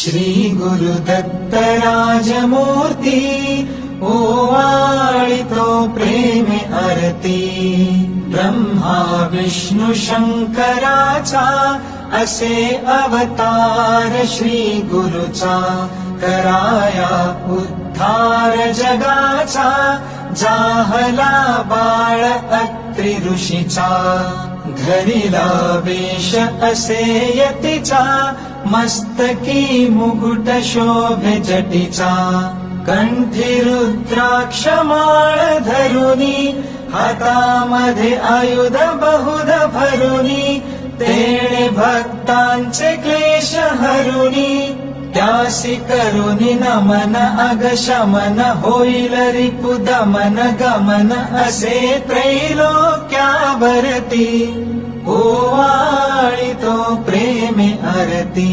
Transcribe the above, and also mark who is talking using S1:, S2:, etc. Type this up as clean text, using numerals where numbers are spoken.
S1: श्री गुरुदत्त राजमूर्ती ओवाळितो प्रेमे आरती ब्रह्मा विष्णु शंकराचा असे अवतार श्री गुरुचा कराया उद्धार जगाचा जाहला बाळ अत्रि ऋषीचा घरीला वेश असे यतीचा मस्तकी मुकुट शोभे जटीचा कंठी रुद्राक्ष माळ धरुनी हातामध्ये आयुध बहुध भरुनी तेणे भक्तांचे क्लेश हरुनी त्यासी करुनी नमन अग शमन होईल रिपु दमन गमन असे त्रैलोक्यावरती ओवाळितो प्रेमे आरती।